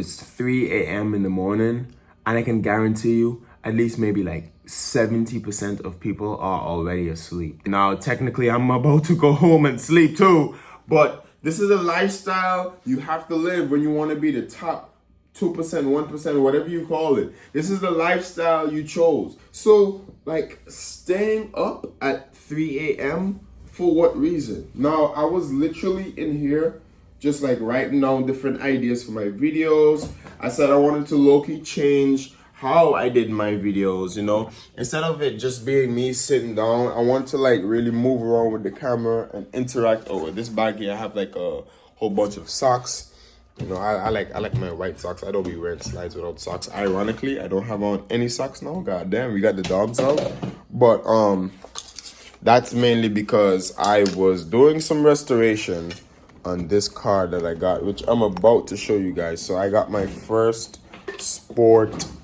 It's 3 a.m. in the morning, and I can guarantee you at least maybe like 70% of people are already asleep. Now, technically, I'm about to go home and sleep too, but this is a lifestyle you have to live when you want to be the top 2%, 1%, whatever you call it. This is the lifestyle you chose. So, like, staying up at 3 a.m. for what reason? Now, I was literally in here just like writing down different ideas for my videos. I said I wanted to low-key change how I did my videos, you know. Instead of it just being me sitting down, I want to like really move around with the camera and interact. Oh, with this bag here, I have like a whole bunch of socks. You know, I like my white socks. I don't be wearing slides without socks. Ironically, I don't have on any socks now. God damn, we got the dogs out. But that's mainly because I was doing some restoration on this car that I got, which I'm about to show you guys. So I got my first sport-ish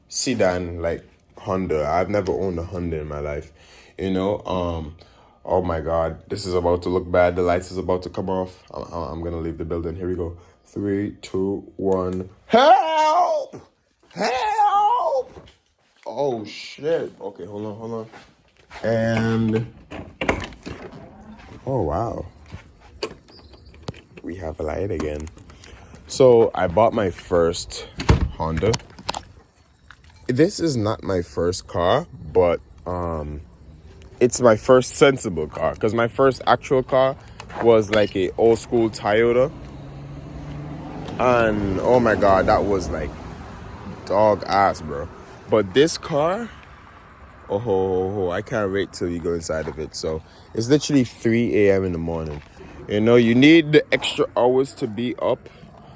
sedan, like Honda. I've never owned a Honda in my life, you know. Oh my God, this is about to look bad. The lights is about to come off. I'm gonna leave the building. Here we go. 3, 2, 1. Help! Help! Oh shit. Okay, hold on. And oh wow, we have a light again. So I bought my first Honda. This is not my first car, but it's my first sensible car, because my first actual car was like a old school Toyota, and oh my God, that was like dog ass, bro. But this car, oh, I can't wait till you go inside of it. So it's literally 3 a.m. in the morning. You know, you need the extra hours to be up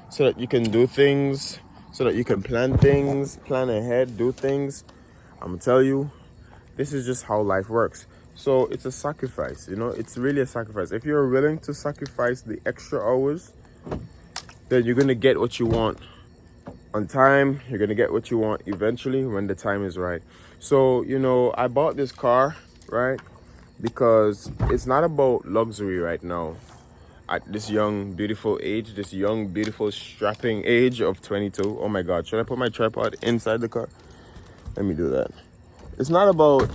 so that you can do things, so that you can plan things, plan ahead, do things. I'm gonna tell you, this is just how life works. So it's a sacrifice, you know, it's really a sacrifice. If you're willing to sacrifice the extra hours, then you're gonna get what you want on time. You're gonna get what you want eventually when the time is right. So, you know, I bought this car, right? Because it's not about luxury right now. At this young, beautiful age, this young, beautiful, strapping age of 22. Oh my God, should I put my tripod inside the car? Let me do that. It's not about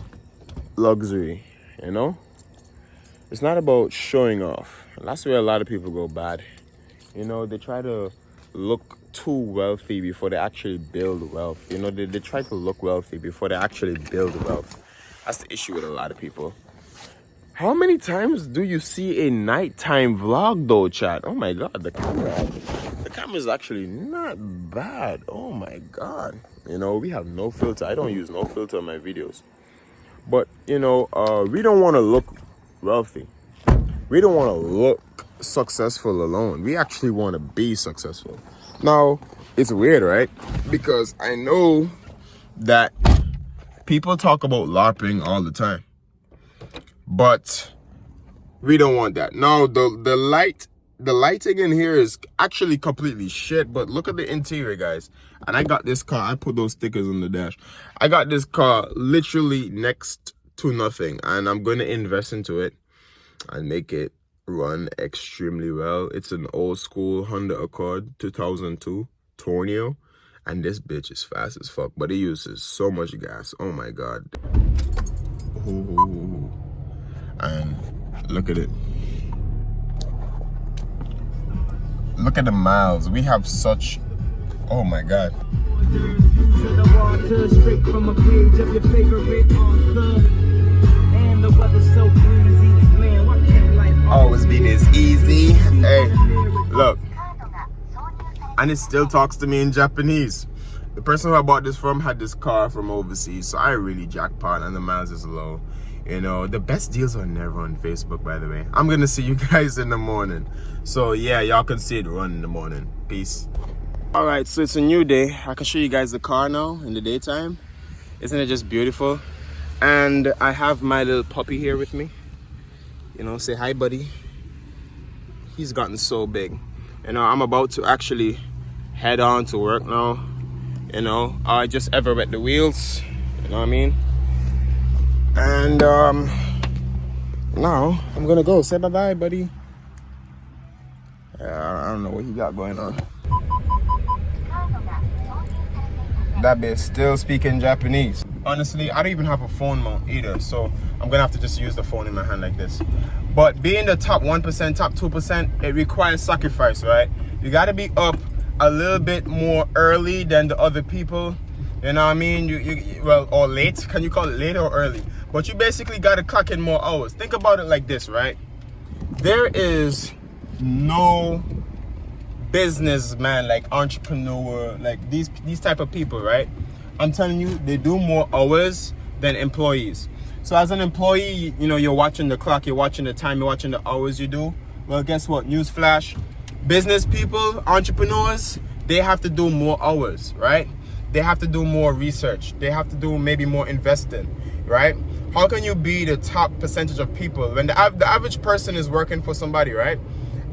luxury, you know? It's not about showing off. And that's where a lot of people go bad. You know, they try to look too wealthy before they actually build wealth. You know, they try to look wealthy before they actually build wealth. That's the issue with a lot of people. How many times do you see a nighttime vlog though, chat? Oh my God, the camera is actually not bad. Oh my God. You know, we have no filter. I don't use no filter on my videos. But, you know, we don't want to look wealthy. We don't want to look successful alone. We actually want to be successful. Now, it's weird, right? Because I know that people talk about LARPing all the time. But we don't want that. Now, the lighting in here is actually completely shit, but look at the interior, guys. And I got this car, I put those stickers on the dash. I got this car literally next to nothing, and I'm going to invest into it and make it run extremely well. It's an old school Honda Accord 2002 Tornado, and this bitch is fast as fuck, but it uses so much gas. Oh my God. Ooh. And look at it. Look at the miles. We have such, oh my God. Always be this easy. Hey, look. And it still talks to me in Japanese. The person who I bought this from had this car from overseas, so I really jackpot, and the miles is low. You know, the best deals are never on Facebook, by the way. I'm gonna see you guys in the morning. So yeah, y'all can see it run in the morning. Peace. All right, so it's a new day. I can show you guys the car now in the daytime. Isn't it just beautiful? And I have my little puppy here with me. You know, say hi, buddy. He's gotten so big. You know, I'm about to actually head on to work now. You know, I just ever wet the wheels. You know what I mean? And now I'm gonna go. Say bye-bye, buddy. I don't know what he got going on. that bitch still speaking Japanese. Honestly, I don't even have a phone mount either, so I'm gonna have to just use the phone in my hand like this. But being the top 1%, top 2%, it requires sacrifice, right? You gotta be up a little bit more early than the other people. You know what I mean? Well, or late. Can you call it late or early? But you basically gotta clock in more hours. Think about it like this, right? There is no businessman, like entrepreneur, like these type of people, right? I'm telling you, they do more hours than employees. So as an employee, you know, you're watching the clock, you're watching the time, you're watching the hours you do. Well, guess what? Newsflash. Business people, entrepreneurs, they have to do more hours, right? They have to do more research. They have to do maybe more investing, right? How can you be the top percentage of people when the average person is working for somebody, right?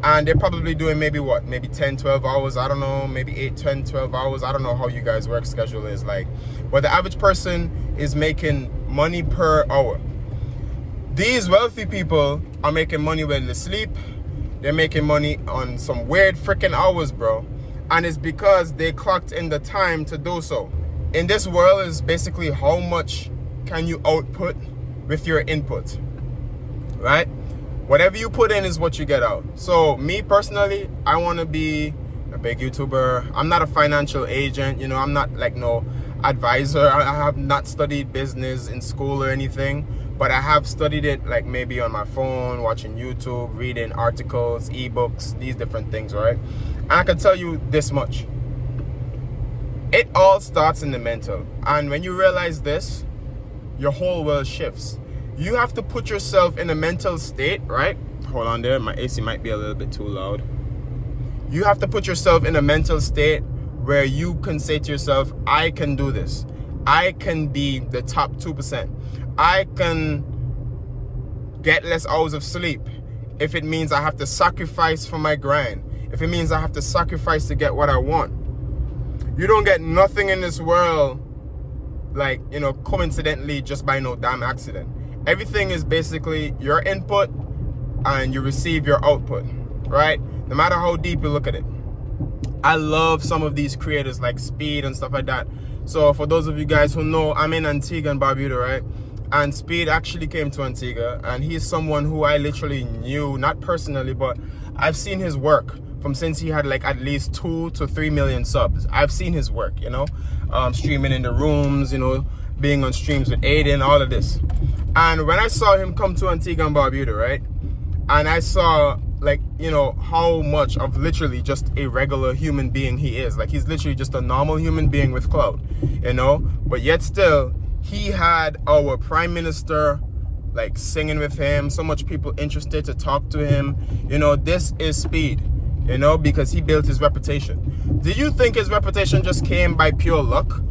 And they're probably doing maybe what? Maybe 10, 12 hours. I don't know. Maybe 8, 10, 12 hours. I don't know how you guys' work schedule is like. But the average person is making money per hour. These wealthy people are making money when they sleep. They're making money on some weird freaking hours, bro. And it's because they clocked in the time to do so. In this world is basically how much can you output with your input, right? Whatever you put in is what you get out. So me personally, I want to be a big YouTuber. I'm not a financial agent, you know, I'm not like no advisor. I have not studied business in school or anything, but I have studied it like maybe on my phone, watching YouTube, reading articles, ebooks, these different things, right? And I can tell you this much. It all starts in the mental. And when you realize this, your whole world shifts. You have to put yourself in a mental state, right? Hold on there, my AC might be a little bit too loud. You have to put yourself in a mental state where you can say to yourself, I can do this. I can be the top 2%. I can get less hours of sleep if it means I have to sacrifice for my grind. If it means I have to sacrifice to get what I want. You don't get nothing in this world like, you know, coincidentally just by no damn accident. Everything is basically your input and you receive your output, right? No matter how deep you look at it. I love some of these creators like Speed and stuff like that. So for those of you guys who know, I'm in Antigua and Barbuda, right? And Speed actually came to Antigua, and he's someone who I literally knew, not personally, but I've seen his work from since he had like at least 2 to 3 million subs. I've seen his work, you know, streaming in the rooms, you know, being on streams with Aiden, all of this. And when I saw him come to Antigua and Barbuda, right? And I saw like, you know, how much of literally just a regular human being he is. Like he's literally just a normal human being with clout, you know? But yet still, he had our prime minister like singing with him, so much people interested to talk to him. You know, this is Speed, you know, because he built his reputation. Do you think his reputation just came by pure luck?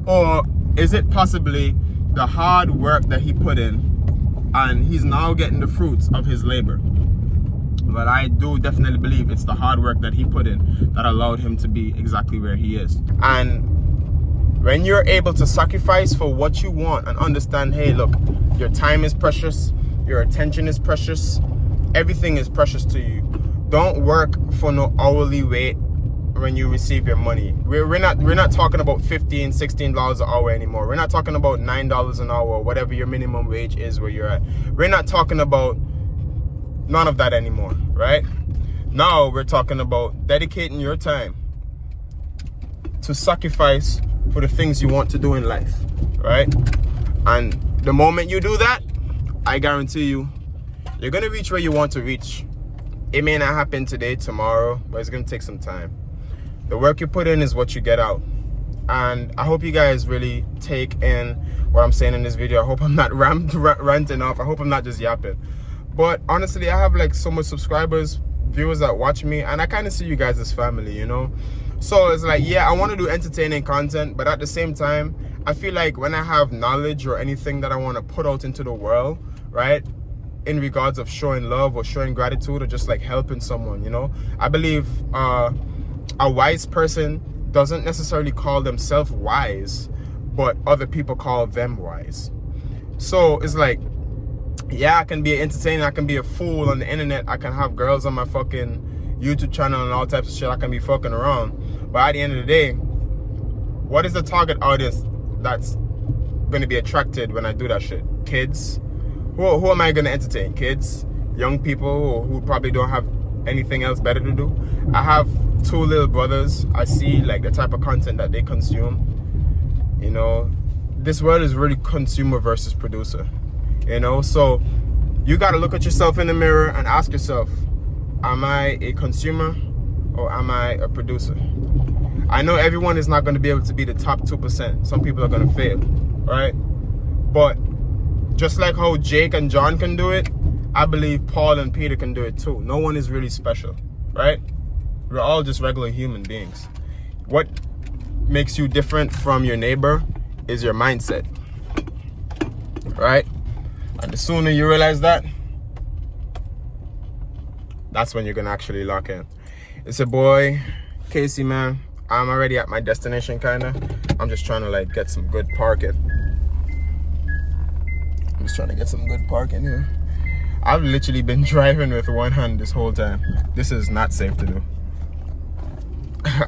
Or is it possibly the hard work that he put in and he's now getting the fruits of his labor? But I do definitely believe it's the hard work that he put in that allowed him to be exactly where he is. And when you're able to sacrifice for what you want and understand, hey, look, your time is precious, your attention is precious, everything is precious to you. Don't work for no hourly rate when you receive your money. We're not talking about $15, $16 an hour anymore. We're not talking about $9 an hour or whatever your minimum wage is where you're at. We're not talking about none of that anymore, right? Now we're talking about dedicating your time to sacrifice for the things you want to do in life, right? And the moment you do that, I guarantee you, you're gonna reach where you want to reach. It may not happen today, tomorrow, but it's gonna take some time. The work you put in is what you get out. And I hope you guys really take in what I'm saying in this video. I hope I'm not ranting off. I hope I'm not just yapping. But honestly, I have like so much subscribers, viewers that watch me, and I kind of see you guys as family, you know? So it's like, yeah, I want to do entertaining content, but at the same time, I feel like when I have knowledge or anything that I want to put out into the world, right? In regards of showing love or showing gratitude or just like helping someone, you know? I believe a wise person doesn't necessarily call themselves wise, but other people call them wise. So it's like, yeah, I can be entertaining, I can be a fool on the internet, I can have girls on my fucking YouTube channel and all types of shit, I can be fucking around. But at the end of the day, What is the target audience that's going to be attracted when I do that shit? Kids? Who am I going to entertain? Kids? Young people who probably don't have anything else better to do? I have 2 little brothers. I see like the type of content that they consume. You know, this world is really consumer versus producer. You know, so you got to look at yourself in the mirror and ask yourself, am I a consumer or am I a producer? I know everyone is not going to be able to be the top 2%. Some people are going to fail, right? But just like how Jake and John can do it, I believe Paul and Peter can do it too. No one is really special, right? We're all just regular human beings. What makes you different from your neighbor is your mindset, right? And the sooner you realize that, that's when you're going to actually lock in. It's a boy, Casey, man. I'm already at my destination, kind of. I'm just trying to like get some good parking. I'm just trying to get some good parking here. I've literally been driving with one hand this whole time. This is not safe to do.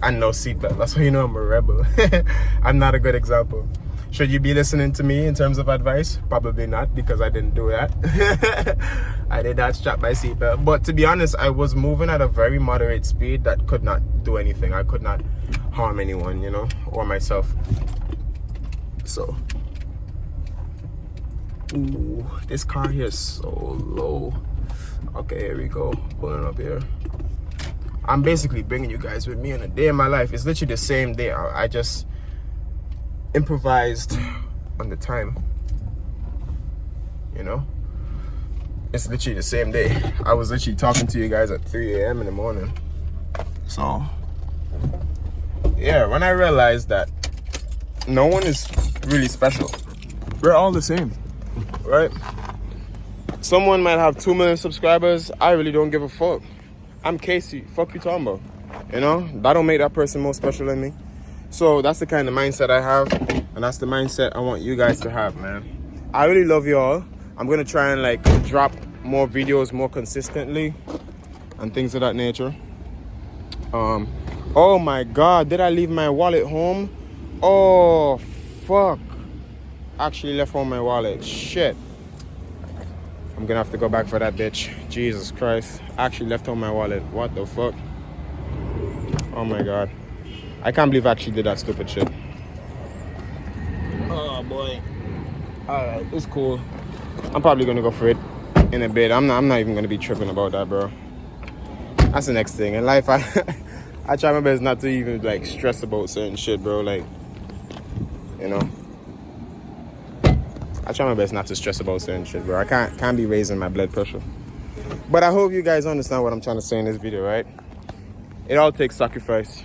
And no seatbelt. That's how you know I'm a rebel. I'm not a good example. Should you be listening to me in terms of advice? Probably not, because I didn't do that. I did not strap my seatbelt. But to be honest, I was moving at a very moderate speed that could not do anything. I could not harm anyone, you know, or myself. So, ooh, this car here is so low. Okay, here we go. Pulling up here. I'm basically bringing you guys with me on a day in my life. It's literally the same day. I just improvised on the time, you know. It's literally the same day. I was literally talking to you guys at 3 a.m. in the morning. So yeah, when I realized that no one is really special, we're all the same, right? Someone might have 2 million subscribers. I really don't give a fuck. I'm Casey. Fuck you talking about? You know, that don't make that person more special than me. So that's the kind of mindset I have, and that's the mindset I want you guys to have, man. I really love you all. I'm gonna try and like drop more videos more consistently and things of that nature. Oh my god, did I leave my wallet home? Oh fuck, actually left home my wallet. Shit, I'm gonna have to go back for that bitch. Jesus Christ, actually left home my wallet. What the fuck? Oh my god, I can't believe I actually did that stupid shit. Oh boy. Alright, it's cool. I'm probably gonna go for it in a bit. I'm not even gonna be tripping about that, bro. That's the next thing in life. I try my best not to even like stress about certain shit, bro. Like, you know, I try my best not to stress about certain shit, bro. I can't be raising my blood pressure. But I hope you guys understand what I'm trying to say in this video, right? It all takes sacrifice.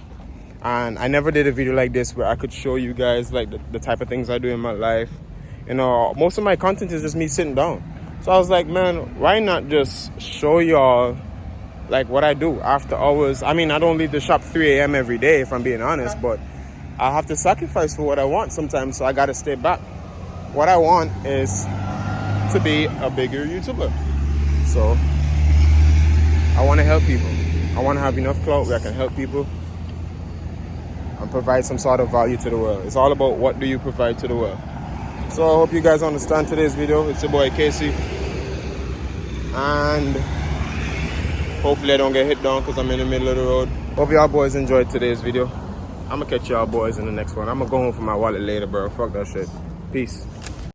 And I never did a video like this where I could show you guys like the type of things I do in my life. You know, most of my content is just me sitting down. So I was like, man, why not just show y'all like what I do after hours? I mean, I don't leave the shop 3 a.m. every day, if I'm being honest, but I have to sacrifice for what I want sometimes, so I gotta stay back. What I want is to be a bigger YouTuber. So I want to help people. I want to have enough clout where I can help people and provide some sort of value to the world. It's all about what do you provide to the world. So I hope you guys understand today's video. It's your boy Casey, and hopefully I don't get hit down because I'm in the middle of the road. Hope y'all boys enjoyed today's video. I'm gonna catch y'all boys in the next one. I'm gonna go home for my wallet later, bro. Fuck that shit. Peace.